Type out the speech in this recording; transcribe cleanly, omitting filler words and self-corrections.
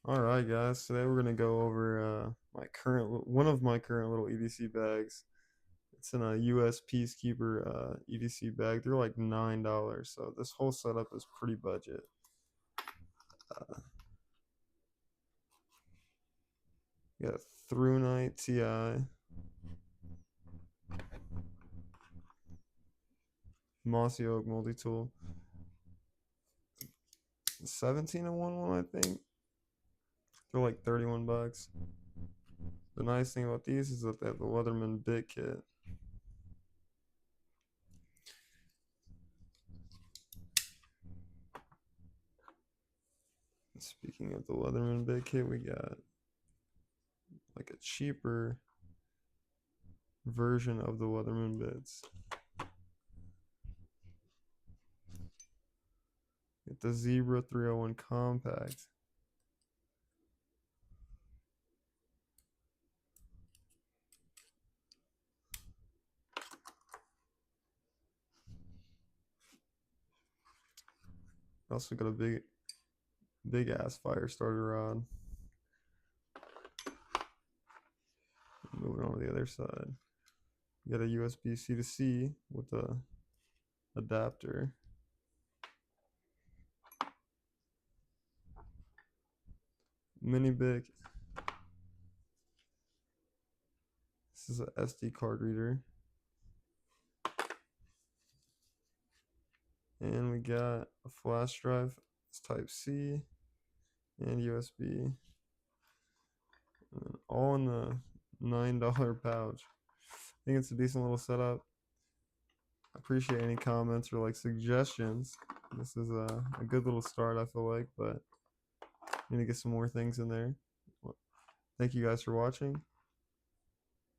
All right, guys. Today we're gonna go over one of my current little EDC bags. It's in a US Peacekeeper EDC bag. They're like $9, so this whole setup is pretty budget. Uh, you got Through Night TI, Mossy Oak multi tool, 17 in one, I think. They're like 31 bucks. The nice thing about these is that they have the Leatherman bit kit. Speaking of the Leatherman bit kit, we got like a cheaper version of the Leatherman bits. Get the Zebra 301 Compact. Also got a big ass fire starter rod. Moving on to the other side. You got a USB C to C with a adapter. Mini Bic. This is a SD card reader. And we got a flash drive. It's Type C and USB. And all in the $9 pouch. I think it's a decent little setup. I appreciate any comments or like suggestions. This is a good little start, I feel like, but I need to get some more things in there. Well, thank you guys for watching.